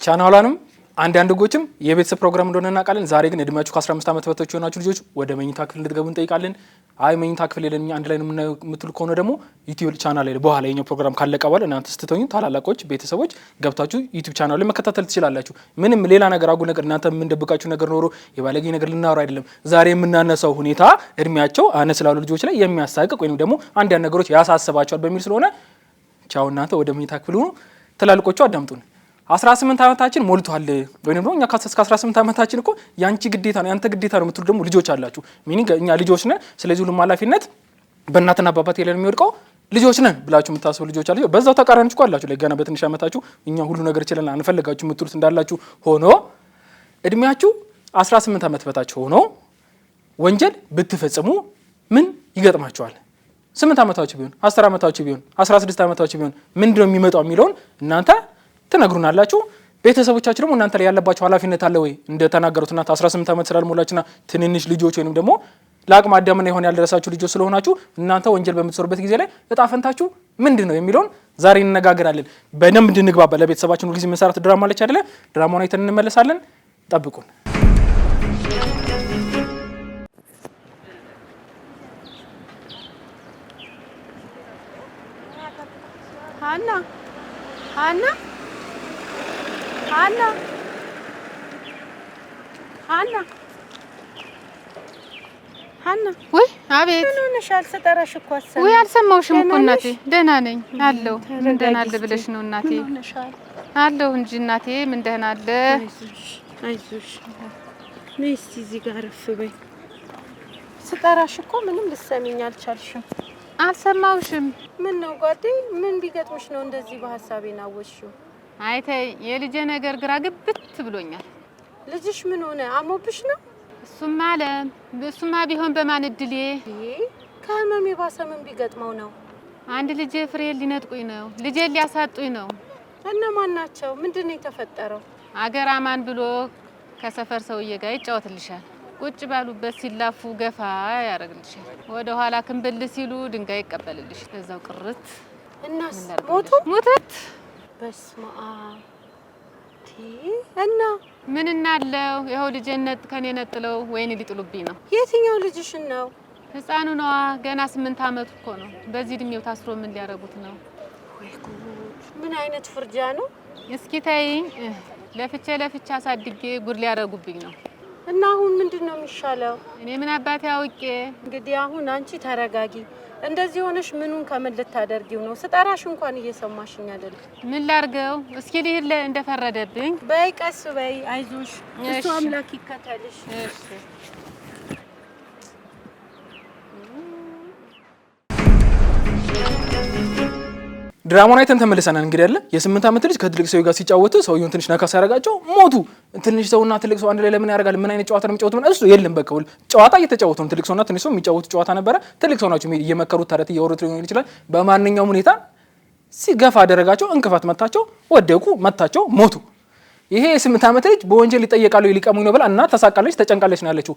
ቻናሉንም አንድ ጎችም የቤተሰብ ፕሮግራም እንደሆነ እናውቃለን። ዛሬ ግን እድሜያችሁ ከ15 ዓመት በታች የሆናችሁ ልጆች ወደ መኝታ ክፍል እንድትገቡ እንጠይቃለን። አይ መኝታ ክፍል የለንም አንድ ላይ ነው የምትሉ ከሆነ ደግሞ ዩቲዩብ ቻናል ላይ በኋላ የኛው ፕሮግራም ካለቀ በኋላ እናንተ ስትተኙ ታላላቆች ቤተሰቦች ገብታችሁ ዩቲዩብ ቻናል ላይ መከታተል ትችላላችሁ። ምንም ሌላ ነገር አጉል ነገር እናንተ የምንደብቃችሁ ነገር ኖሮ የባለጌ ነገር ልናወራ አይደለም። ዛሬ የምናነሳው ሁኔታ እድሜያቸው አነስ ላሉ ልጆች ላይ የሚያሳቅቅ ወይንም ደግሞ አንዳንድ ነገሮች ያሳስባቸዋል በሚል ስለሆነ ቻው እናንተ ወደ መኝታ ክፍል ሁኑ። ትላልቆቹ አዳምጡን። 18 ዓመታችን ሞልቷል ወይንም ደግሞ እኛ እስከ 18 ዓመታችን እኮ ያንቺ ግዴታ ነው ያንተ ግዴታ ነው የምትሉ ደግሞ ልጆች አላችሁ። ሚኒንግ እኛ ልጆች ነን፣ ስለዚህ ሁሉም ኃላፊነት በእናትና በአባት ላይ የሚወድቀው ልጆች ነን ብላችሁ የምታስቡ ልጆች አላችሁ። በዛው ተቃራኒዎች እኮ አላችሁ። ላይ ገና በትንሽ ዓመታችሁ እኛ ሁሉ ነገር ይችላል አንፈልጋችሁ የምትሉት እንዳላችሁ ሆኖ እድሜያችሁ 18 ዓመት በታች ሆኖ ወንጀል ብትፈጽሙ ምን ይገጥማችኋል? 8 ዓመታችሁ ቢሆን 10 ዓመታችሁ ቢሆን 16 ዓመታችሁ ቢሆን ምንድነው የሚመጣው የሚለውን እናንተ ትነግሩናላችሁ። ቤተሰቦቻችሁ ደግሞ እናንተ ላይ ያለባችሁ ኃላፊነት አለ ወይ? እንደተናገሩት እናንተ 18 ዓመት ስላልሞላችሁና ትንንሽ ልጆች ወይንም ደግሞ ለአቅመ አዳምና ይሆን ያልደረሳችሁ ልጆች ስለሆናችሁ እናንተ ወንጀል በምትሰሩበት ጊዜ ላይ እጣ ፈንታችሁ ምንድነው የሚለውን ዛሬ እንነጋገራለን። በደንብ እንድንግባባ ለቤተሰባችን ሁሉ ጊዜ መሰራት ድራማ አለች አይደለ? ድራማውን አይተን እንመለሳለን። ጠብቁን። ሃና ሃና ሃና ሃና ሃና ወይ አቤት ምን ሆነሻል? ስጠራሽ እኮ አሰማኝ። ወይ አልሰማሁሽም እኮ እናቴ። ደህና ነኝ አለሁ። ምን ደህና አለ ብለሽ ነው እናቴ? አለሁ እንጂ እናቴ ምን ደህና አለ። አይዞሽ ነይ እስቲ እዚህ ጋር አረፍ በይ። ስጠራሽ እኮ ምንም ልትሰሚኝ አልቻልሽም። አልሰማሁሽም። ምን ነው ጓዴ? ምን ቢገጥምሽ ነው እንደዚህ በሐሳቤ ናወሽው? አይ ተይ፣ የልጄ ነገር ግራ ግብት ብሎኛል። ልጅሽ ምን ሆነ? አሞብሽ ነው? እሱማ ቢሆን በማን እድሌ። ከህመም የባሰ ምን ቢገጥመው ነው? አንድ ልጄ ፍሬ ሊነጥቁኝ ነው። ልጄን ሊያሳጡኝ ነው። እነማን ናቸው? ምንድነው የተፈጠረው? አገር አማን ብሎ ከሰፈር ሰውዬ ጋር ይጫወትልሻል። ቁጭ ባሉበት ሲላፉ ገፋ ያደርግልሻል። ወደ ኋላ ክንብል ሲሉ ድንጋይ ይቀበልልሽ። በዛው ቅርት እናስ ሞተት። በስመ አብ እና ምን እናለው? ይኸው ልጄን ከኔ ነጥለው ወይን ሊጥሉብኝ ነው። የትኛው ልጅሽን ነው? ህፃኑ ነዋ። ገና 8 ዓመቱ እኮ ነው። በዚህ እድሜው ታስሮ ምን ሊያረጉት ነው? ወይ ጉድ! ምን አይነት ፍርጃ ነው? እስኪ ተይኝ። ለፍቼ አሳድጌ ጉድ ሊያረጉብኝ ነው። እና አሁን ምንድነው የሚሻለው? እኔ ምን አባቴ አውቄ። እንግዲህ አሁን አንቺ ተረጋጊ። እንደዚህ ሆነሽ ምኑን ከምን ልታደርጊው ነው? ስጠራሽ እንኳን እየሰማሽኝ አይደል? ምን ላርገው? እስኪ ልሂድ እንደፈረደብኝ። በይ ቀስ በይ፣ አይዞሽ። እሱ አምላክ ይከተልሽ። እሺ ድራማውን አይተን ተመልሰናል። እንግዲህ አይደለ የ8 ዓመት ልጅ ከትልቅ ሰው ጋር ሲጫወቱ ሰውየውን ትንሽ ነካ ሲያረጋቸው ሞቱ። ትንሽ ሰውና ትልቅ ሰው አንድ ላይ ለምን ያደርጋል? ምን አይነት ጨዋታ ነው የሚጫወቱት? እሱ የለም በቃ ጨዋታ እየተጫወቱ ነው። ትልቅ ሰውና ትንሽ ሰው የሚጫወቱ ጨዋታ ነበረ። ትልቅ ሰው ናቸው እየመከሩት ታረት እያወሩት ሊሆን ይችላል። በማንኛውም ሁኔታ ሲገፋ አደረጋቸው፣ እንቅፋት መታቸው፣ ወደቁ፣ መታቸው፣ ሞቱ። ይሄ የ8 ዓመት ልጅ በወንጀል ይጠየቃሉ ሊቀሙኝ ነው ብላ እና ተሳቃለች፣ ተጨንቃለች ነው ያለችው።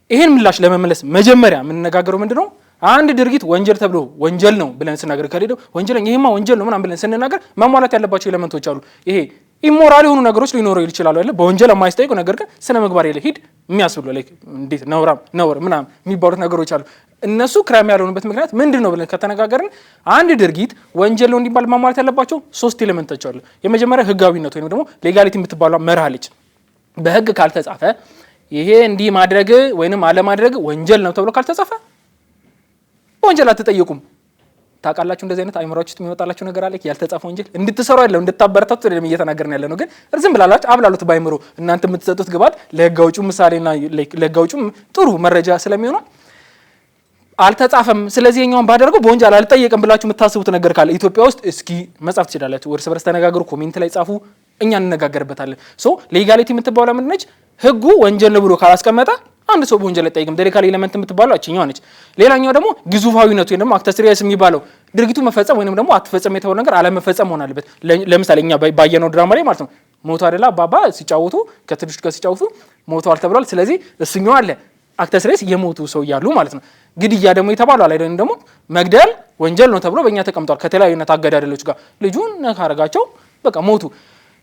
ይሄን ምላሽ ለመመለስ መጀመሪያ የምንነጋገረው ምንድነው? አንድ ድርጊት ወንጀል ተብሎ ወንጀል ነው ብለን ስናገር ከሌለው ወንጀለኛ ይሄማ ወንጀል ነው ምናምን ብለን ስንናገር ማሟላት ያለባቸው ኤሌመንቶች አሉ። ይሄ ኢሞራል የሆኑ ነገሮች ሊኖሩ ይችላሉ አይደል? በወንጀል የማይስጠይቁ ነገር ግን ስነ ምግባር የለ ሂድ የሚያስብሉ ላይክ እንዴት ነውር ምናምን የሚባሉት ነገሮች አሉ። እነሱ ክራይም ያልሆኑበት ምክንያት ምንድነው ብለን ከተነጋገርን አንድ ድርጊት ወንጀል ነው እንዲባል ማሟላት ያለባቸው 3 ኤሌመንቶች አሉ። የመጀመሪያ ህጋዊነት ወይም ደግሞ ሌጋሊቲ የምትባለው መርህ አለች። በህግ ካልተጻፈ ይሄ እንዲህ ማድረግ ወይንም አለማድረግ ወንጀል ነው ተብሎ ካልተጻፈ ወንጀል አትጠየቁም። ታውቃላችሁ እንደዚህ አይነት አይምሮአችሁ ውስጥ የሚወጣላችሁ ነገር አለ። ያልተጻፈ ወንጀል እንድትሰሩ አይደለም እንድታበረታቱ አይደለም እየተናገርን ያለ ነው። ግን ዝም ብላላችሁ አብላሉት ባይምሮ እናንተ የምትሰጡት ግባት ለህግ አውጪው ምሳሌና ለህግ አውጪው ጥሩ መረጃ ስለሚሆን አልተጻፈም። ስለዚህ የኛውን ባደረገው በወንጀል አልጠየቅም ብላችሁ የምታስቡት ነገር ካለ ኢትዮጵያ ውስጥ እስኪ መጻፍ ትችላላችሁ። እርስ በርስ ተነጋገሩ፣ ኮሜንት ላይ ጻፉ፣ እኛ እንነጋገርበታለን። ሌጋሊቲ የምትባለው ምንድን ነች? ህጉ ወንጀል ነው ብሎ ካላስቀመጠ አንድ ሰው በወንጀል አይጠይቅም። ዴሊካል ኤሌመንት የምትባለው አችኛው ነች። ሌላኛው ደግሞ ግዙፋዊነቱ ወይንም አክተስሪያስ የሚባለው ድርጊቱ መፈጸም ወይንም ደግሞ አትፈጸም የተባለው ነገር አለመፈጸም ሆነ አለበት። ለምሳሌ እኛ ባየነው ድራማ ላይ ማለት ነው ሞቶ አይደለ አባባ ሲጫወቱ ከትንሽ ጋር ሲጫወቱ ሞተዋል ተብሏል። ስለዚህ እሱኛው አለ አክተስሪያስ የሞቱ ሰው ያሉ ማለት ነው። ግድያ ደግሞ የተባለው አለ አይደል? ደግሞ መግደል ወንጀል ነው ተብሎ በእኛ ተቀምጧል። ከተለያዩነት አገዳደሎች ጋር ልጁን ካረጋቸው በቃ ሞቱ።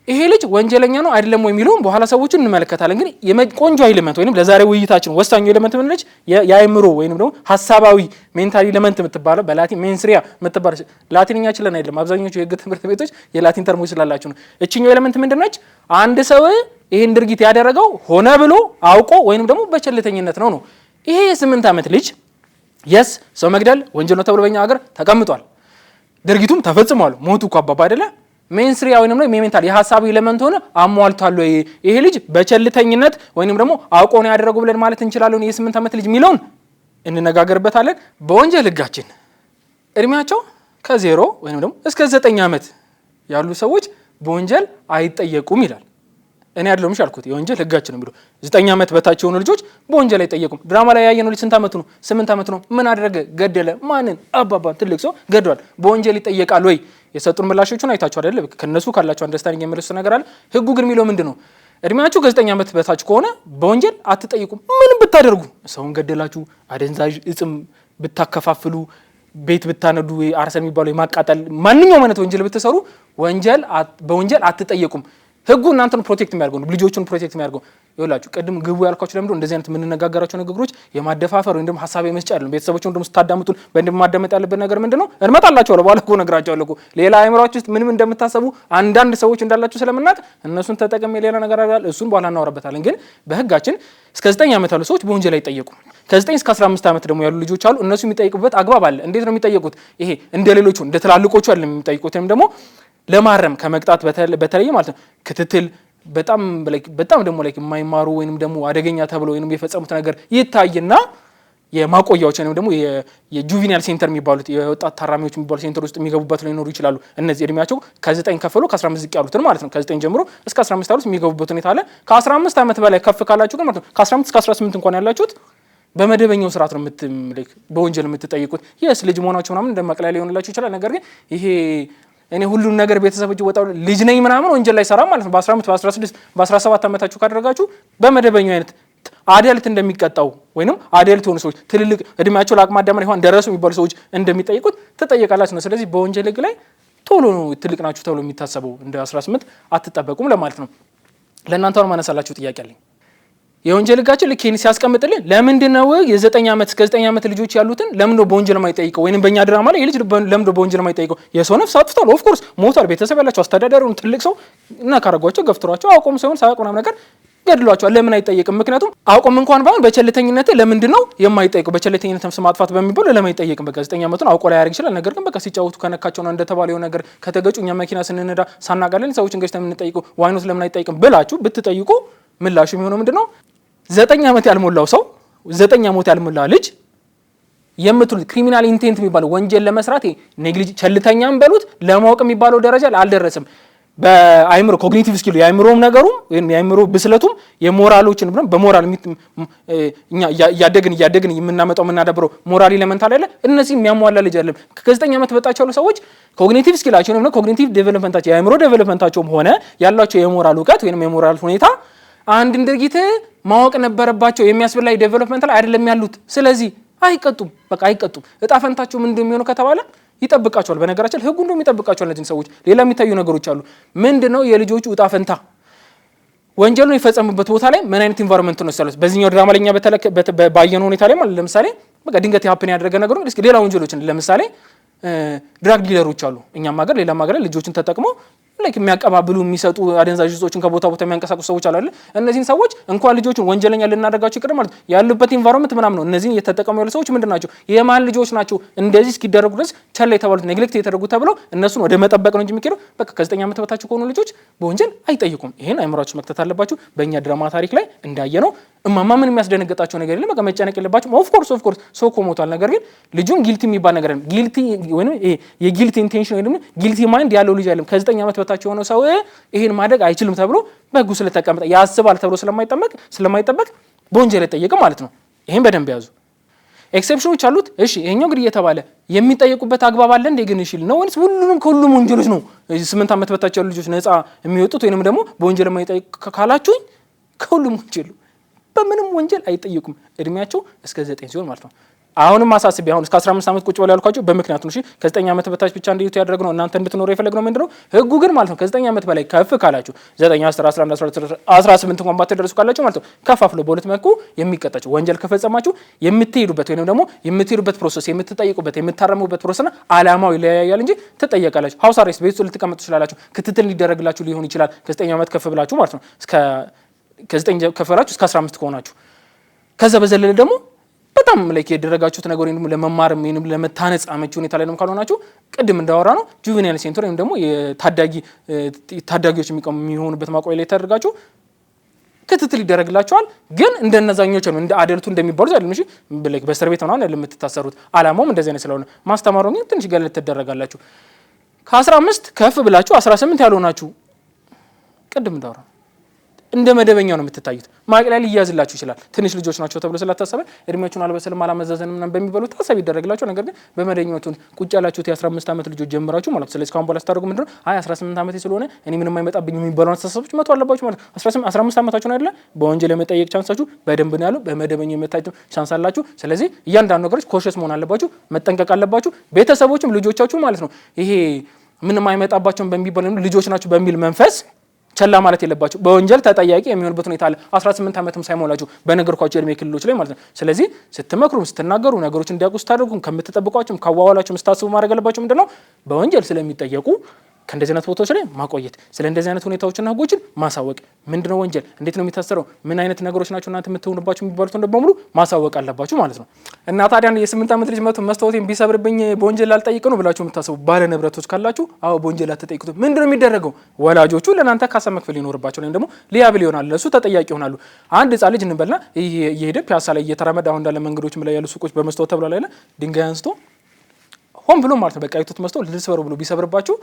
ይሄ ልጅ ወንጀለኛ ነው አይደለም ወይ የሚለውን በኋላ ሰዎችን እንመለከታለን። ግን የቆንጆ ኤሌመንት ወይንም ለዛሬ ውይይታችን ወሳኙ ኤሌመንት ምን ነች? የአእምሮ ወይንም ደግሞ ሐሳባዊ ሜንታል ኤሌመንት የምትባለው በላቲን ሜንስሪያ የምትባለው ላቲንኛ ችለን አይደለም። አብዛኞቹ የህግ ትምህርት ቤቶች የላቲን ተርሞች ስላላችሁ ነው። እቺኛው ኤሌመንት ምንድነች? አንድ ሰው ይሄን ድርጊት ያደረገው ሆነ ብሎ አውቆ ወይንም ደግሞ በቸልተኝነት ነው። ይሄ የ8 ዓመት ልጅ የስ ሰው መግደል ወንጀል ነው ተብሎ በእኛ ሀገር ተቀምጧል። ድርጊቱም ተፈጽሟል። ሞቱ እኮ አባባ አይደለ? ሜንስሪያ ወይንም ደግሞ ሜንታል የሐሳብ ኤሌመንት ሆነ አሟልቷል ወይ ይሄ ልጅ በቸልተኝነት ወይንም ደግሞ አውቆ ነው ያደረገው ብለን ማለት እንችላለን? የ8 ዓመት ልጅ የሚለውን እንነጋገርበታለን። በወንጀል ህጋችን እድሜያቸው ከ0 ወይንም ደግሞ እስከ 9 ዓመት ያሉ ሰዎች በወንጀል አይጠየቁም ይላል። እኔ አይደለም አልኩት፣ የወንጀል ህጋችን ነው የሚለው 9 ዓመት በታች የሆኑ ልጆች በወንጀል አይጠየቁም። ድራማ ላይ ያየነው ልጅ ስንት ዓመቱ ነው? 8 ዓመት ነው። ምን አደረገ? ገደለ። ማንን? አባባ ትልቅ ሰው ገድሏል። በወንጀል ይጠየቃል ወይ? የሰጡን ምላሾቹን አይታችሁ አይደለ? ከነሱ ካላችሁ አንደርስታንዲንግ የመለሱ ነገር አለ። ህጉ ግን የሚለው ምንድነው? እድሜያችሁ ከ9 ዓመት በታች ከሆነ በወንጀል አትጠይቁም። ምንም ብታደርጉ፣ ሰውን ገደላችሁ፣ አደንዛዥ እጽም ብታከፋፍሉ፣ ቤት ብታነዱ፣ አርሰን የሚባለው የማቃጠል ማንኛውም አይነት ወንጀል ብትሰሩ በወንጀል አትጠየቁም። ህጉ እናንተን ፕሮቴክት የሚያደርገው ነው፣ ልጆቹን ፕሮቴክት የሚያደርገው ይኸውላችሁ። ቅድም ግቡ ያልኳችሁ ለምንድነው እንደዚህ አይነት የምንነጋገራቸው ንግግሮች የማደፋፈር ወይም ደግሞ ሐሳብ የመስጫ አይደለም። ቤተሰቦችን ደግሞ ስታዳምጡን በእንደም ማዳመጥ ያለበት ነገር ምንድነው? እንመጣላችኋለሁ በኋላ እኮ ነግራችኋለሁ እኮ ሌላ አእምሯችሁ ውስጥ ምንም እንደምታሰቡ አንዳንድ ሰዎች እንዳላችሁ ስለምናውቅ እነሱን ተጠቅሜ ሌላ ነገር አደርጋለሁ። እሱን በኋላ እናወራበታለን። ግን በህጋችን እስከ 9 ዓመት ያሉ ሰዎች በወንጀል አይጠየቁም። ከ9 እስከ 15 ዓመት ደግሞ ያሉ ልጆች አሉ። እነሱ የሚጠይቁበት አግባብ አለ። እንዴት ነው የሚጠየቁት? ይሄ እንደ ሌሎቹ እንደ ትላልቆቹ አይደለም የሚጠይቁት። ወይም ደግሞ ለማረም ከመቅጣት በተለየ ማለት ነው ክትትል በጣም ደግሞ የማይማሩ ወይንም ደግሞ አደገኛ ተብሎ ወይንም የፈጸሙት ነገር ይታይና የማቆያዎች ወይንም ደግሞ የጁቪናል ሴንተር የሚባሉት የወጣት ታራሚዎች የሚባሉ ሴንተር ውስጥ የሚገቡበት ሊኖሩ ይችላሉ። እነዚህ እድሜያቸው ከ9 ከፍሎ ከ15 ዝቅ ያሉትን ማለት ነው። ከ9 ጀምሮ እስከ 15 ያሉት የሚገቡበት ሁኔታ አለ። ከ15 ዓመት በላይ ከፍ ካላችሁ ግን ማለት ነው ከ15 እስከ 18 እንኳን ያላችሁት በመደበኛው ስርዓት ነው በወንጀል የምትጠይቁት። የስ ልጅ መሆናቸው ምናምን እንደመቅለያ ሊሆንላችሁ ይችላል። ነገር ግን ይሄ እኔ ሁሉን ነገር ቤተሰቦች ወጣው ልጅ ነኝ ምናምን ወንጀል ላይ ሰራ ማለት ነው። በ15 በ16 በ17 ዓመታችሁ ካደረጋችሁ በመደበኛው አይነት አደልት እንደሚቀጣው ወይንም አደልት ሆኑ ሰዎች ትልልቅ እድሜያቸው ለአቅመ አዳም ላይ ደረሱ የሚባሉ ሰዎች እንደሚጠይቁት ትጠየቃላችሁ ነው። ስለዚህ በወንጀል ህግ ላይ ቶሎ ነው ትልቅ ናችሁ ተብሎ የሚታሰበው እንደ 18 አትጠበቁም ለማለት ነው። ለእናንተ ነው ማነሳላችሁ ጥያቄ አለኝ። የወንጀል ህጋችን ልኬን ሲያስቀምጥልን ለምንድነው የ9 ዓመት እስከ 9 ዓመት ልጆች ያሉትን ለምንድነው በወንጀል የማይጠይቀው? ወይንም በእኛ ድራማ ላይ የልጅ ለምንድነው በወንጀል የማይጠይቀው? የሰው ነፍስ አጥፍቷል፣ ኦፍ ኮርስ ሞቷል፣ ቤተሰብ ያላቸው አስተዳዳሪውን ትልቅ ሰው እና ካረጓቸው ገፍትሯቸው አውቆም ሳይሆን ሳያውቁ ምናምን ነገር ገድሏቸዋል። ለምን አይጠየቅም? ምክንያቱም አውቆም እንኳን ባይሆን በቸልተኝነት ለምንድነው የማይጠይቀው? በቸልተኝነት ነፍስ ማጥፋት በሚባለው ለምን አይጠየቅም? በቃ 9 ዓመቱን አውቆ ላይ ያደርግ ይችላል። ነገር ግን በቃ ሲጫወቱ ከነካቸው ነው እንደተባለው ነገር ከተገጩ እኛ መኪና ስንነዳ ሳናጋለን ሰዎችን ገጭተን የምንጠይቀው ዋይኖስ ለምን አይጠይቅም ብላችሁ ብትጠይቁ ምላሹ የሚሆነው ምንድነው? 9 ዓመት ያልሞላው ሰው 9 ዓመት ያልሞላ ልጅ የምትሉት ክሪሚናል ኢንቴንት የሚባለው ወንጀል ለመስራት ኔግሊጅ ቸልተኛም በሉት ለማወቅ የሚባለው ደረጃ አልደረሰም። በአይምሮ ኮግኒቲቭ ስኪል የአይምሮም ነገሩም ወይም የአይምሮ ብስለቱም የሞራሎችን በሞራል እኛ እያደግን የምናመጣው የምናዳብረው ሞራል ኤሌመንት አለ። እነዚህ የሚያሟላ ልጅ አይደለም። ከ9 ዓመት በታች ያሉ ሰዎች ኮግኒቲቭ ስኪላቸው ነው ኮግኒቲቭ ዴቨሎፕመንታቸው የአይምሮ ዴቨሎፕመንታቸውም ሆነ ያላቸው የሞራል እውቀት ወይም የሞራል ሁኔታ አንድ ድርጊት ማወቅ ነበረባቸው የሚያስብል ላይ ዴቨሎፕመንት ላይ አይደለም ያሉት። ስለዚህ አይቀጡም፣ በቃ አይቀጡም። እጣ ፈንታቸው ምን እንደሚሆነው ከተባለ ይጠብቃቸዋል። በነገራችን ህጉ እንደውም ይጠብቃቸዋል እነዚህን ሰዎች። ሌላ የሚታዩ ነገሮች አሉ። ምንድነው የልጆቹ እጣ ፈንታ? ወንጀሉን የፈጸሙበት ቦታ ላይ ምን አይነት ኢንቫይሮንመንት ነው ያለው? በዚህኛው ድራማ ላይ እኛ ባየነው ሁኔታ ላይ ማለት ለምሳሌ በቃ ድንገት ያፕን ያደረገ ነገር ነው። እስኪ ሌላ ወንጀሎችን ለምሳሌ ድራግ ዲለሮች አሉ እኛም ሀገር ሌላም ሀገር ልጆችን ተጠቅሞ የሚያቀባብሉ የሚሰጡ አደንዛዥ እጾችን ከቦታ ቦታ የሚያንቀሳቅሱ ሰዎች አሉ አይደል? እነዚህን ሰዎች እንኳን ልጆችን ወንጀለኛ ልናደርጋቸው ይቅር ማለት ያሉበት ኢንቫይሮንመንት ምናምን ነው። እነዚህን እየተጠቀሙ ያሉ ሰዎች ምንድን ናቸው? የማን ልጆች ናቸው? እንደዚህ እስኪደረጉ ድረስ ቸል የተባሉት ኔግሌክት የተደረጉ ተብለው እነሱን ወደ መጠበቅ ነው እንጂ የሚሄደው በቃ ከ9 ዓመት በታች ከሆኑ ልጆች በወንጀል አይጠይቁም። ይሄን አይምሯችሁ መክተት አለባችሁ። በእኛ ድራማ ታሪክ ላይ እንዳየነው እማማ ምን የሚያስደነግጣቸው ነገር የለም። በቃ መጨነቅ የለባቸው። ኦፍ ኮርስ ሰው እኮ ሞቷል። ነገር ግን ልጁን ጊልቲ የሚባል ነገር ነው። ጊልቲ ወይም የጊልቲ ኢንቴንሽን ወይም ጊልቲ ማይንድ ያለው ልጅ አይደለም። ከ9 ዓመት በታች የሆነ ሰው ይሄን ማድረግ አይችልም ተብሎ በህጉ ስለተቀመጠ ያስባል ተብሎ ስለማይጠበቅ በወንጀል አይጠየቅም ማለት ነው። ይሄን በደንብ ያዙ። ኤክሰፕሽኖች አሉት። እሺ ይሄኛው እንግዲህ እየተባለ የሚጠየቁበት አግባብ አለ እንዴ? ግን ይሽል ነው ወይስ ሁሉንም ከሁሉም ወንጀሎች ነው 8 ዓመት በታች ያሉ ልጆች ነፃ የሚወጡት ወይንም ደግሞ በወንጀል የማይጠየቅ ካላችሁኝ ከሁሉም ወንጀሉ በምንም ወንጀል አይጠየቁም እድሜያቸው እስከ 9 ሲሆን ማለት ነው። አሁንም ማሳስቢ አሁን እስከ 15 ዓመት ቁጭ ብለው ያልኳቸው በምክንያት ነው። እሺ ከ9 ዓመት በታች ብቻ እንዲዩት ያደረግነው እናንተ እንድትኖሩ የፈለግነው ምንድነው ህጉ ግን ማለት ነው ከ9 ዓመት በላይ ከፍ ካላችሁ 9 10 11 12 18 እንኳን ባትደርሱ ካላችሁ ማለት ነው ከፋፍሎ በሁለት መልኩ የሚቀጣችሁ ወንጀል ከፈጸማችሁ የምትሄዱበት ወይንም ደግሞ የምትሄዱበት ፕሮሰስ የምትጠይቁበት የምታረሙበት ፕሮሰስና አላማው ይለያያል እንጂ ትጠየቃላችሁ። ሀውስ አሬስት ቤት ውስጥ ልትቀመጡ ትችላላችሁ። ክትትል ሊደረግላችሁ ሊሆን ይችላል ከ9 ዓመት ከፍ ብላችሁ ማለት ነው ከ9 ከፈራችሁ እስከ 15 ከሆናችሁ ከዛ በዘለለ ደግሞ በጣም ላይክ የደረጋችሁት ነገር ወይንም ለመማር ወይንም ለመታነጽ አመቺ ሁኔታ ላይ ነው ካልሆናችሁ ቅድም እንዳወራ ነው ጁቬናይል ሴንተር ወይንም ደግሞ ታዳጊዎች የሚሆኑበት ማቆያ ላይ ተደርጋችሁ ክትትል ይደረግላችኋል። ግን እንደነዛኞች ነው እንደ አደልቱ እንደሚባሉት አይደለም። እሺ ላይክ በእስር ቤት ሆናን ለምትታሰሩት አላማውም እንደዚህ አይነት ስለሆነ ማስተማሩ ግን ትንሽ ገለል ተደረጋላችሁ። ከ15 ከፍ ብላችሁ 18 ያልሆናችሁ ቅድም እንዳወራ እንደ መደበኛው ነው የምትታዩት። ማቅለያ ሊያዝላችሁ ይችላል። ትንሽ ልጆች ናቸው ተብሎ ስለታሰበ እድሜያችሁን አልበሰልም አላመዘዘንም ምናምን በሚባሉት ታሳቢ ይደረግላችሁ። ነገር ግን በመደበኛው ቁጭ ያላችሁት የ15 ዓመት ልጆች ጀምራችሁ ማለት ነው። ስለዚህ ካሁን በኋላ ስታደርጉ ምንድነው 18 ዓመት ስለሆነ እኔ ምንም አይመጣብኝ የሚባሉ አስተሳሰቦች መቶ አለባችሁ ማለት ነው። 15 ዓመታችሁ ነው አይደለ? በወንጀል የመጠየቅ ቻንሳችሁ በደንብ ነው ያለው። በመደበኛው የመታየት ቻንስ አላችሁ። ስለዚህ እያንዳንዱ ነገሮች ኮሸስ መሆን አለባችሁ፣ መጠንቀቅ አለባችሁ። ቤተሰቦችም ልጆቻችሁ ማለት ነው ይሄ ምንም አይመጣባቸውም በሚባል ልጆች ናችሁ በሚል መንፈስ ቸላ ማለት የለባችሁ። በወንጀል ተጠያቂ የሚሆንበት ሁኔታ አለ 18 ዓመትም ሳይሞላችሁ በነገርኳችሁ የእድሜ ክልሎች ላይ ማለት ነው። ስለዚህ ስትመክሩም ስትናገሩ ነገሮች እንዲያውቁ ስታደርጉም ከምትጠብቋቸውም ካዋዋላችሁም ስታስቡ ማድረግ አለባችሁ ምንድነው በወንጀል ስለሚጠየቁ ከእንደዚህ አይነት ቦታዎች ላይ ማቆየት፣ ስለ እንደዚህ አይነት ሁኔታዎችና ህጎችን ማሳወቅ፣ ምንድነው ወንጀል እንዴት ነው የሚታሰረው፣ ምን አይነት ነገሮች ናቸው እናንተ የምትሆኑባችሁ የሚባሉት በሙሉ ማሳወቅ አለባችሁ ማለት ነው። እና ታዲያ የ8 ዓመት ልጅ መቶ መስታወቴን ቢሰብርብኝ በወንጀል ላልጠይቅ ነው ብላችሁ የምታስቡ ባለ ንብረቶች ካላችሁ አዎ በወንጀል አትጠይቁት። ምንድነው የሚደረገው? ወላጆቹ ለእናንተ ካሳ መክፈል ይኖርባቸው ወይም ደግሞ ሊያብል ይሆናል ለሱ ተጠያቂ ይሆናሉ። አንድ ህጻን ልጅ እንበልና እየሄደ ፒያሳ ላይ እየተራመደ አሁን እንዳለ መንገዶችም ላይ ያሉ ሱቆች በመስታወት ተብሏል አይደል ድንጋይ አንስቶ ሆን ብሎ ማለት ነው በቃ አይቶት መስታወት ልስበሩ ብሎ ቢሰብርባችሁ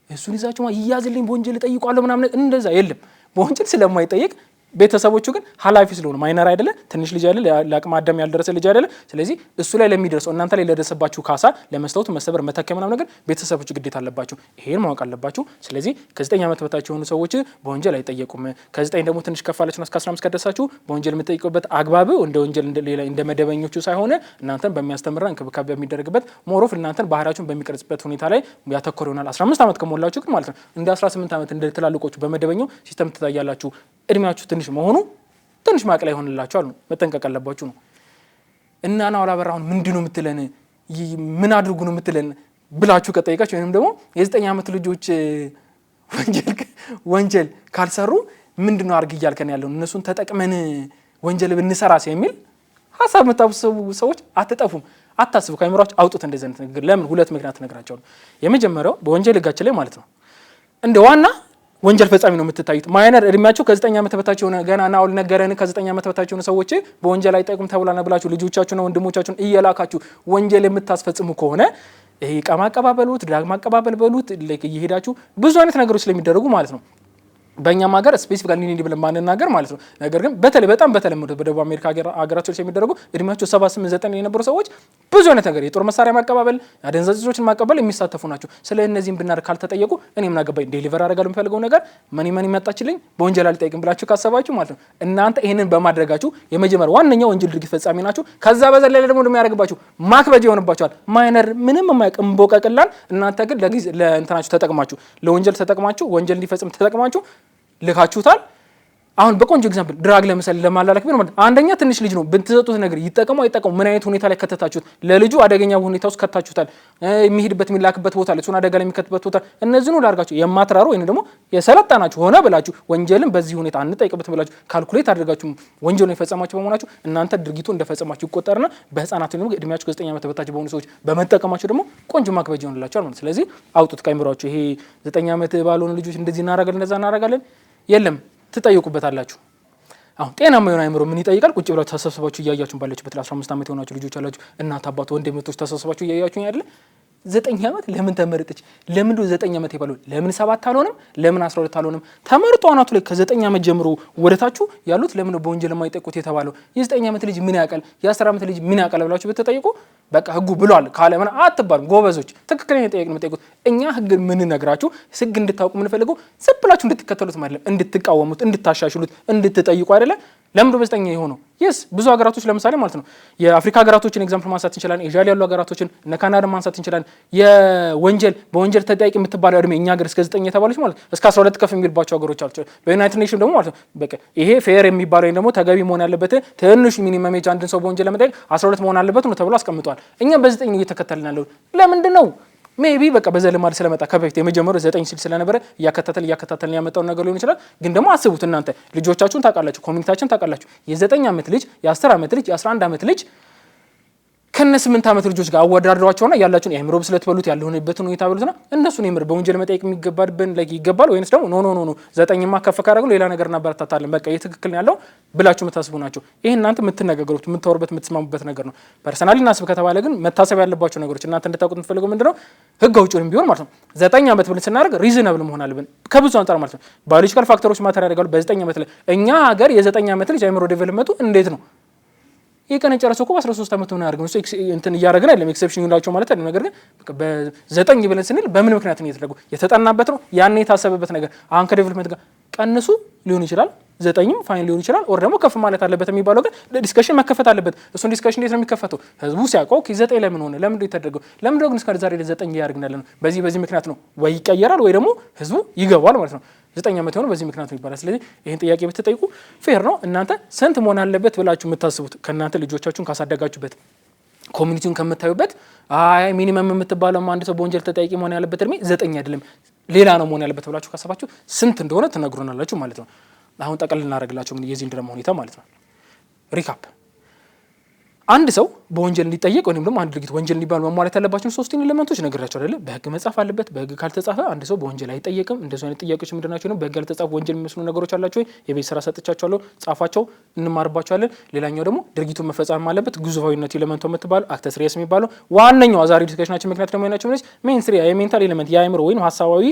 እሱን ይዛችሁ ይያዝልኝ በወንጀል ጠይቋለሁ ምናምን እንደዛ የለም። በወንጀል ስለማይጠይቅ ቤተሰቦቹ ግን ኃላፊ ስለሆነ ማይነር አይደለ ትንሽ ልጅ አይደለ ለአቅመ አዳም ያልደረሰ ልጅ አይደለ። ስለዚህ እሱ ላይ ለሚደርሰው እናንተ ላይ ለደረሰባችሁ ካሳ ለመስታወቱ መሰበር መተከም ምናምን ነገር ቤተሰቦቹ ግዴታ አለባችሁ። ይሄን ማወቅ አለባችሁ። ስለዚህ ከ9 ዓመት በታች የሆኑ ሰዎች በወንጀል አይጠየቁም። ከ9 ደግሞ ትንሽ ከፍ አለችና እስከ 15 ከደረሳችሁ በወንጀል የምትጠይቁበት አግባብ እንደ ወንጀል እንደ መደበኞቹ ሳይሆን እናንተን በሚያስተምራ እንክብካቤ በሚደረግበት ሞሮፍ እናንተን ባህሪያችሁን በሚቀርጽበት ሁኔታ ላይ ያተኮረ ይሆናል። 15 ዓመት ከሞላችሁ ግን ማለት ነው እንደ 18 ዓመት እንደ ትላልቆቹ በመደበኛው ሲስተም ትታያላችሁ። እድሜያችሁ ትንሽ መሆኑ ትንሽ ማቅለያ ይሆንላችኋል ነው መጠንቀቅ አለባችሁ ነው። እና ነው አላበራውን ምንድነው የምትለን ምን አድርጉ ነው የምትለን ብላችሁ ከጠይቃችሁ ወይንም ደግሞ የ9 ዓመት ልጆች ወንጀል ካልሰሩ ምንድነው አርግ እያልከን ያለው እነሱን ተጠቅመን ወንጀል ብንሰራስ የሚል ሐሳብ መታሰቡ ሰዎች አትጠፉም። አታስቡ፣ ከአይምሯችሁ አውጡት እንደዚህ አይነት ነገር። ለምን? ሁለት ምክንያት ነግራቸዋለሁ። የመጀመሪያው በወንጀል ህጋችን ላይ ማለት ነው እንደ ዋና ወንጀል ፈጻሚ ነው የምትታዩት። ማይነር እድሜያቸው ከ9 ዓመት በታች የሆነ ገና ናውል ነገረን ከ9 ዓመት በታች የሆነ ሰዎች በወንጀል አይጠይቁም ተብሏል ብላችሁ ልጆቻችሁና ወንድሞቻችሁን እየላካችሁ ወንጀል የምታስፈጽሙ ከሆነ ይሄ ዕቃ ማቀባበሉት ዳግም ማቀባበል በሉት እየሄዳችሁ ብዙ አይነት ነገሮች ስለሚደረጉ ማለት ነው በእኛም ሀገር ስፔሲፊካሊ ኒድ ብለን ማንናገር ማለት ነው። ነገር ግን በተለይ በጣም በተለምዶ በደቡብ አሜሪካ ሀገራቶች የሚደረጉ እድሜያቸው 78 9 የነበሩ ሰዎች ብዙ አይነት ነገር የጦር መሳሪያ ማቀባበል አደንዛዥ እጾችን ማቀባበል የሚሳተፉ ናቸው። ስለ እነዚህም ብናደርግ ካልተጠየቁ እኔ ምን አገባኝ ዴሊቨር አደርጋለሁ የምፈልገው ነገር ማን መጣችልኝ በወንጀል አልጠይቅም ብላችሁ ካሰባችሁ ማለት ነው እናንተ ይሄንን በማድረጋችሁ የመጀመሪያ ዋነኛው ወንጀል ድርጊት ፈጻሚ ናችሁ። ከዛ በዘለለ ደግሞ እንደሚያደርግባችሁ ማክበጅ ይሆንባችኋል። ማይነር ምንም የማያውቅ እምቦቀቅላን እናንተ ግን ለእንትናችሁ ተጠቅማችሁ ለወንጀል ተጠቅማችሁ ወንጀል እንዲፈጽም ተጠቅማችሁ ልካችሁታል። አሁን በቆንጆ ኤግዛምፕል ድራግ ለምሳሌ ለማላላክ ቢሆን ማለት አንደኛ ትንሽ ልጅ ነው ብትሰጡት ነገር ይጠቀሙ አይጠቀሙ ምን አይነት ሁኔታ ላይ ከተታችሁት ለልጁ አደገኛ ሁኔታ ውስጥ ከታችሁታል። የሚሄድበት የሚላክበት ቦታ ላይ እሱን አደጋ ላይ የሚከትበት ቦታ እነዚህን ሁሉ አድርጋችሁ የማትራሩ ወይንም ደግሞ የሰለጣናችሁ ሆነ ብላችሁ ወንጀልን በዚህ ሁኔታ አንጠይቅበት ብላችሁ ካልኩሌት አድርጋችሁ ወንጀልን የፈጸማችሁ በመሆናችሁ እናንተ ድርጊቱ እንደፈጸማችሁ ይቆጠርና በህፃናት ደግሞ እድሜያችሁ ከ9 ዓመት በታች በሆኑ ሰዎች በመጠቀማችሁ ደግሞ ቆንጆ ማክበጅ ይሆንላችኋል ማለት። ስለዚህ አውጡት ከአይምሯችሁ ይሄ 9 ዓመት ባልሆኑ ልጆች እንደዚህ እናደርጋለን እንደዛ እናደርጋለን የለም ትጠይቁበታላችሁ። አሁን ጤናማ የሆነ አይምሮ ምን ይጠይቃል? ቁጭ ብላችሁ ተሰብስባችሁ እያያችሁ ባላችሁበት 15 ዓመት የሆናችሁ ልጆች አላችሁ እናት አባት ወንድሞች ተሰብስባችሁ እያያችሁ አይደለ 9 ዓመት ለምን ተመረጠች? ለምን 9 ዓመት ይባላል? ለምን 7 አልሆነም? ለምን 12 አልሆነም? ተመርጦ አናቱ ላይ ከ9 ዓመት ጀምሮ ወደታችሁ ያሉት ለምን በወንጀል የማይጠቁት የተባለው? የ9 ዓመት ልጅ ምን ያውቃል? የ10 ዓመት ልጅ ምን ያውቃል ብላችሁ ብትጠይቁ በቃ ህጉ ብሏል ካለ ምን አትባሉም። ጎበዞች ትክክለኛ ጠይቅ ነው የምትጠይቁት። እኛ ህግ ምን ነግራችሁ ህግ እንድታውቁ ምን ፈልገው ዝም ብላችሁ እንድትከተሉት ማለት እንድትቃወሙት፣ እንድታሻሽሉት፣ እንድትጠይቁ አይደለ? ለምንድነው በ9 የሆነው? yes ብዙ ሀገራቶች ለምሳሌ ማለት ነው የአፍሪካ ሀገራቶችን ኤግዛምፕል ማንሳት እንችላለን። ኤዥያ ያሉ ሀገራቶችን እነ ካናዳ ማንሳት እንችላለን። በወንጀል ተጠያቂ የምትባለው እድሜ እኛ ሀገር እስከ 9 የተባለች ማለት እስከ 12 ከፍ የሚልባቸው ሀገሮች አሉ። በዩናይትድ ኔሽን ደግሞ ማለት ነው በቃ ይሄ ፌር የሚባለው ወይም ደግሞ ተገቢ መሆን ያለበት ትንሽ ሚኒመም ኤጅ አንድን ሰው በወንጀል ለመጠየቅ 12 መሆን አለበት ነው ተብሎ አስቀምጧል። እኛ በ9 ነው እየተከተልን ያለው። ለምንድን ነው? ሜቢ በቃ በዘለማድ ስለመጣ ከበፊት የመጀመሪያው 9 ሲል ስለነበረ እያከታተልን ያመጣው ነገር ሊሆን ይችላል። ግን ደግሞ አስቡት እናንተ ልጆቻችሁን ታውቃላችሁ፣ ኮሚኒቲያችን ታውቃላችሁ። የ9 ዓመት ልጅ፣ የ10 ዓመት ልጅ፣ የ11 ዓመት ልጅ ከነ 8 ዓመት ልጆች ጋር አወዳድሯቸውና ያላችሁን የአእምሮ ብስለት በሉት ያለሁንበትን ሁኔታ በሉትና እነሱን የምር በወንጀል መጠየቅ የሚገባድብን ይገባል ወይንስ ደግሞ ኖ 9ማ ከፍ ካደረገው ሌላ ነገር እናበረታታለን በቃ የትክክል ነው ያለው ብላችሁ የምታስቡ ናቸው። ይሄ እናንተ የምትነጋገሩት የምታወሩበት የምትስማሙበት ነገር ነው። ፐርሰናሊ እናስብ ከተባለ ግን መታሰብ ያለባቸው ነገሮች እናንተ እንድታውቁት የምትፈልገው ምንድነው ህግ አውጪውንም ቢሆን ማለት ነው 9 ዓመት ብለን ስናደርግ ሪዝናብል መሆን አለብን ከብዙ አንፃር ማለት ነው። ባዮሎጂካል ፋክተሮች ማተር ያደርጋሉ። በ9 ዓመት ላይ እኛ ሀገር የ9 ዓመት ልጅ አእምሮ ዴቨሎፕመንቱ እንዴት ነው? ይሄ ቀን ጨረሰው እኮ በ13 ዓመት ነው ያደርገው እሱ እንትን እያደረግን አይደለም ኤክሰፕሽን ይላቸው ማለት አይደለም። ነገር ግን በ9 ብለን ስንል በምን ምክንያት ነው የተደረገው? የተጠናበት ነው ያን የታሰበበት ነገር አሁን ከዴቨሎፕመንት ጋር ቀንሱ ሊሆን ይችላል 9ም ፋይን ሊሆን ይችላል ኦር ደግሞ ከፍ ማለት አለበት የሚባለው ግን ለዲስከሽን መከፈት አለበት። እሱን ዲስከሽን እንዴት ነው የሚከፈተው? ህዝቡ ሲያውቀው ከ9 ለምን ሆነ ለምን ነው የተደረገው ለምን ነው ግን እስከ ዛሬ 9 ያደርግናል ነው በዚህ ምክንያት ነው ወይ ይቀየራል ወይ ደግሞ ህዝቡ ይገባዋል ማለት ነው። 9 ዓመት የሆነው በዚህ ምክንያት ነው ይባላል። ስለዚህ ይሄን ጥያቄ ብትጠይቁ ፌር ነው። እናንተ ስንት መሆን አለበት ብላችሁ የምታስቡት ከእናንተ ልጆቻችሁን ካሳደጋችሁበት ኮሚኒቲውን ከምታዩበት አይ ሚኒመም የምትባለው አንድ ሰው በወንጀል ተጠያቂ መሆን ያለበት እድሜ 9 አይደለም ሌላ ነው መሆን ያለበት ብላችሁ ካሰባችሁ ስንት እንደሆነ ትነግሩናላችሁ ማለት ነው። አሁን ጠቅል እናደርግላችሁ የዚህን ድረማ ሁኔታ ማለት ነው። ሪካፕ አንድ ሰው በወንጀል እንዲጠየቅ ወይም ደግሞ አንድ ድርጊት ወንጀል እንዲባል መሟላት ያለባቸው 3 ኤሌመንቶች ነግራቸው አይደለ? በህግ መጻፍ አለበት። በህግ ካልተጻፈ አንድ ሰው በወንጀል አይጠየቅም። እንደዚህ አይነት ጥያቄዎች ምንድናቸው ነው? በህግ ያልተጻፉ ወንጀል የሚመስሉ ነገሮች አላቸው ወይ? የቤት ስራ ሰጥቻቸዋለሁ፣ ጻፋቸው፣ እንማርባቸዋለን። ሌላኛው ደግሞ ድርጊቱን መፈጸም አለበት። ግዙፋዊነት ኤሌመንቱ የምትባለው አክተስ ሪየስ የሚባለው ዋነኛው ዛሬ ዲስከሽናችን ምክንያት ደግሞ የሆናቸው ምንስ ሜንስትሪ የሜንታል ኤሌመንት የአእምሮ ወይም ሀሳባዊ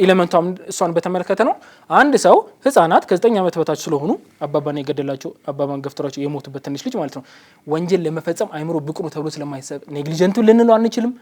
ኤሌመንቷም እሷን በተመለከተ ነው። አንድ ሰው ህፃናት ከ9 ዓመት በታች ስለሆኑ አባባና የገደላቸው አባባን ገፍትሯቸው የሞቱበት ትንሽ ልጅ ማለት ነው ወንጀል ለመፈጸም አይምሮ ብቁ ነው ተብሎ ስለማይሰብ ኔግሊጀንቱ ልንለው አንችልም።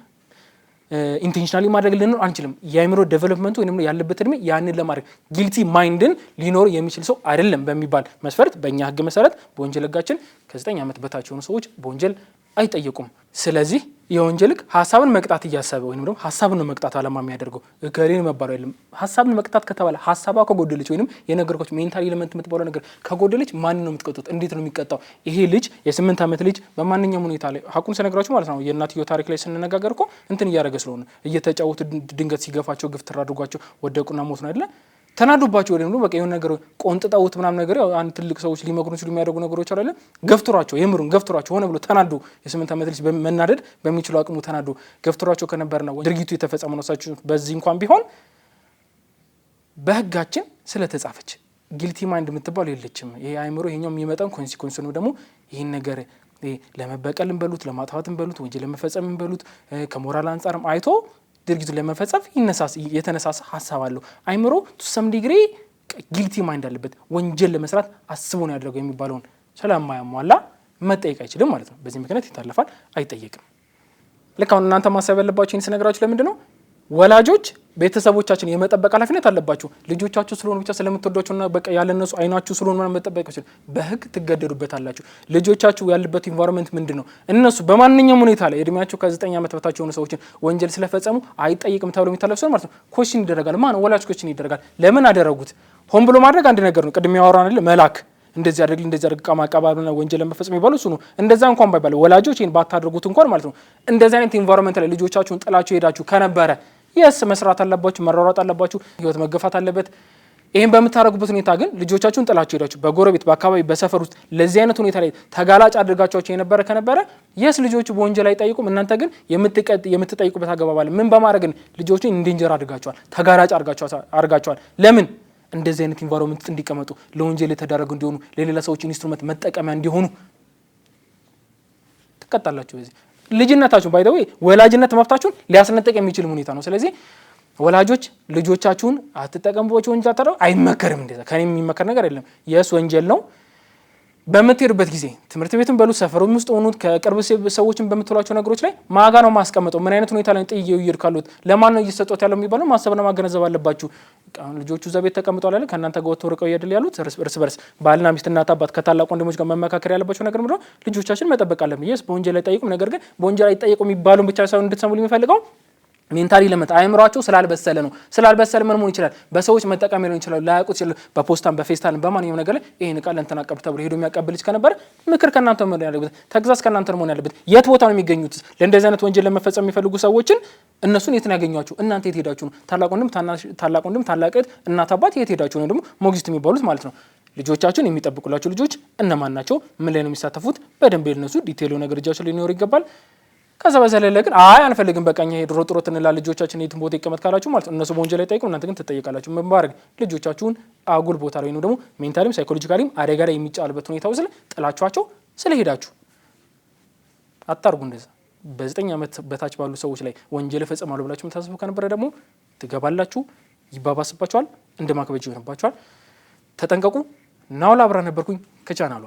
ኢንቴንሽናሊ ማድረግ ልንለው አንችልም። የአይምሮ ዴቨሎፕመንቱ ወይም ያለበት እድሜ ያንን ለማድረግ ጊልቲ ማይንድን ሊኖር የሚችል ሰው አይደለም በሚባል መስፈርት በእኛ ህግ መሰረት በወንጀል ህጋችን ከ9 ዓመት በታች የሆኑ ሰዎች በወንጀል አይጠየቁም። ስለዚህ የወንጀል ህግ ሀሳብን መቅጣት እያሰበ ወይም ደግሞ ሀሳብን ነው መቅጣት አላማ የሚያደርገው እከሌን መባሉ አይደለም። ሀሳብን መቅጣት ከተባለ ሀሳቧ ከጎደለች ወይም የነገርኳችሁ ሜንታል ኤሌመንት የምትባለው ነገር ከጎደለች ማን ነው የምትቀጡት? እንዴት ነው የሚቀጣው? ይሄ ልጅ የ8 ዓመት ልጅ በማንኛውም ሁኔታ ላይ ሀቁን ስነግራችሁ ማለት ነው የእናትየው ታሪክ ላይ ስንነጋገር እኮ እንትን እያደረገ ስለሆነ እየተጫወቱ ድንገት ሲገፋቸው ግፍትር አድርጓቸው ወደቁና ሞት ነው አይደለ? ተናዱባቸው ወይም ደግሞ በቃ የሆነ ነገር ቆንጥጠውት ምናምን ነገር ያው አንድ ትልቅ ሰዎች ሊመክሩን ሲሉ የሚያደርጉ ነገሮች አይደለ? ገፍትሯቸው የምሩን ገፍትሯቸው ሆነ ብሎ ተናዱ የ8 ዓመት ልጅ መናደድ በሚችሉ አቅሙ ተናዱ ገፍትሯቸው ከነበርና ድርጊቱ የተፈጸመው ነው ሳችሁ በዚህ እንኳን ቢሆን በህጋችን ስለተጻፈች ጊልቲ ማይንድ የምትባል የለችም። ይሄ አይምሮ ይሄኛው የሚመጣው ኮንሲኩዌንስ ነው ደግሞ ይሄን ነገር ለመበቀልም በሉት ለማጥፋትም በሉት ወንጀል ለመፈጸምም በሉት ከሞራል አንጻርም አይቶ ድርጊቱን ለመፈጸም የተነሳሳ ሀሳብ አለው። አይምሮ ቱ ሰም ዲግሪ ጊልቲ ማይንድ አለበት። ወንጀል ለመስራት አስቦ ነው ያደረገው የሚባለውን ስለማያሟላ መጠየቅ አይችልም ማለት ነው። በዚህ ምክንያት ይታለፋል፣ አይጠየቅም። ልክ አሁን እናንተ ማሰብ ያለባችሁ ይህን ስነግራችሁ ለምንድን ነው ወላጆች ቤተሰቦቻችን የመጠበቅ ኃላፊነት አለባችሁ። ልጆቻችሁ ስለሆኑ ብቻ ስለምትወዷቸውና በቃ ያለነሱ አይናችሁ ስለሆኑ ማለት መጠበቅ ይችላል። በህግ ትገደዱበታላችሁ። ልጆቻችሁ ያለበት ኢንቫይሮንመንት ምንድነው? እነሱ በማንኛውም ሁኔታ ላይ እድሜያቸው ከ9 ዓመት በታች የሆኑ ሰዎችን ወንጀል ስለፈጸሙ አይጠይቅም ተብሎ የሚታለፍ ሰው ማለት ነው ኮሽን ይደረጋል። ማን ወላጅ ኮሽን ይደረጋል። ለምን አደረጉት? ሆን ብሎ ማድረግ አንድ ነገር ነው። ቅድም ያወራን አይደል መላክ እንደዚህ አድርግ ማቀባበልና ወንጀል ለመፈጸም ይባሉ እሱ ነው። እንደዛ እንኳን ባይባል ወላጆች ይሄን ባታደርጉት እንኳን ማለት ነው እንደዚህ አይነት ኢንቫይሮንመንት ላይ ልጆቻችሁን ጥላችሁ ሄዳችሁ ከነበረ የስ መስራት አለባችሁ፣ መሯሯጥ አለባችሁ፣ ህይወት መገፋት አለበት። ይሄን በምታደርጉበት ሁኔታ ግን ልጆቻችሁን ጥላችሁ ሄዳችሁ በጎረቤት በአካባቢ በሰፈር ውስጥ ለዚህ አይነት ሁኔታ ላይ ተጋላጭ አድርጋችሁ የነበረ ከነበረ የስ ልጆቹ በወንጀል አይጠይቁም። እናንተ ግን የምትጠይቁበት አገባብ አለ። ምን በማድረግ ልጆቹን እንዲንጀራ አድርጋችኋል፣ ተጋላጭ አድርጋችኋል። ለምን እንደዚህ አይነት ኢንቫይሮንመንት እንዲቀመጡ ለወንጀል የተዳረጉ እንዲሆኑ ለሌላ ሰዎች ኢንስትሩመንት መጠቀሚያ እንዲሆኑ ትቀጣላችሁ። በዚህ ልጅነታችሁን ባይ ዘ ወይ ወላጅነት መብታችሁን ሊያስነጥቅ የሚችል ሁኔታ ነው። ስለዚህ ወላጆች ልጆቻችሁን አትጠቀሙባቸው ወንጀል አታደርጉ አይመከርም። እንደዛ ከኔ የሚመከር ነገር የለም። የስ ወንጀል ነው በምትሄዱበት ጊዜ ትምህርት ቤትን በሉት ሰፈሩም ውስጥ ሆኑት ከቅርብ ሰዎችን በምትሏቸው ነገሮች ላይ ማጋ ነው ማስቀመጠው ምን አይነት ሁኔታ ላይ ጥዬው ይይር ካሉት ለማን ነው እየሰጠው ያለው የሚባለው ማሰብና ማገናዘብ አለባችሁ። ልጆቹ እዛ ቤት ተቀምጠዋል አይደል ከእናንተ ጋር ወጥተው ርቀው ይሄዳል ያሉት እርስ በርስ ባልና ሚስት እናት አባት ከታላቅ ወንድሞች ጋር መመካከር ያለባቸው ነገር ምንድነው ልጆቻችን መጠበቅ አለብን። ይስ በወንጀል ላይ ጠይቁም ነገር ግን በወንጀል ላይ ጠይቁም የሚባሉን ብቻ ሳይሆን እንድትሰሙ የሚፈልገው ሜንታሊ ለመጣ አይምሯቸው ስላልበሰለ ነው። ስላልበሰለ ምን መሆን ይችላል በሰዎች መጠቀም ሊሆን ይችላል ላያውቁት ይችላል በፖስታም በፌስታልም በማንኛውም ነገር ላይ ይሄን ቃል እንተና ቀብር ተብሎ ሄዶ የሚያቀብል ከነበረ ምክር ከናንተ መሆን ያለበት ተግዛዝ ከናንተ መሆን ያለበት የት ቦታ ነው የሚገኙት ለእንደዚህ አይነት ወንጀል ለመፈጸም የሚፈልጉ ሰዎችን እነሱን የት ነው ያገኟቸው እናንተ የት ሄዳችሁ ነው ታላቅ ወንድም ታላቅ እህት እናት አባት የት ሄዳችሁ ነው ደግሞ ሞግዚት የሚባሉት ማለት ነው። ልጆቻችሁን የሚጠብቁላቸው ልጆች እነማን ናቸው ምን ላይ ነው የሚሳተፉት በደንብ የነሱ ዲቴይሉ ነገር እጃቸው ሊኖር ይገባል። ከዛ በዘለለ ግን አንፈልግም በቃኛ ሄድሮ ጥሮት እንላ ልጆቻችን የትም ቦታ ይቀመጥ ካላችሁ ማለት እነሱ በወንጀል ላይ ጠይቁ እናንተ ግን ትጠይቃላችሁ። ምን ባረግ ልጆቻችሁን አጉል ቦታ ላይ ነው ደግሞ ሜንታሊም ሳይኮሎጂካሊም አደጋ ላይ የሚጫልበት ሁኔታ ውስጥ ጥላችኋቸው ስለሄዳችሁ አታርጉ። እንደዛ በ9 ዓመት በታች ባሉ ሰዎች ላይ ወንጀል ፈጽማሉ ብላችሁ የምታስቡ ከነበረ ደግሞ ትገባላችሁ፣ ይባባስባችኋል፣ እንደማክበጅ ይሆንባችኋል። ተጠንቀቁ። ናውላ አብራ ነበርኩኝ ከቻናሏ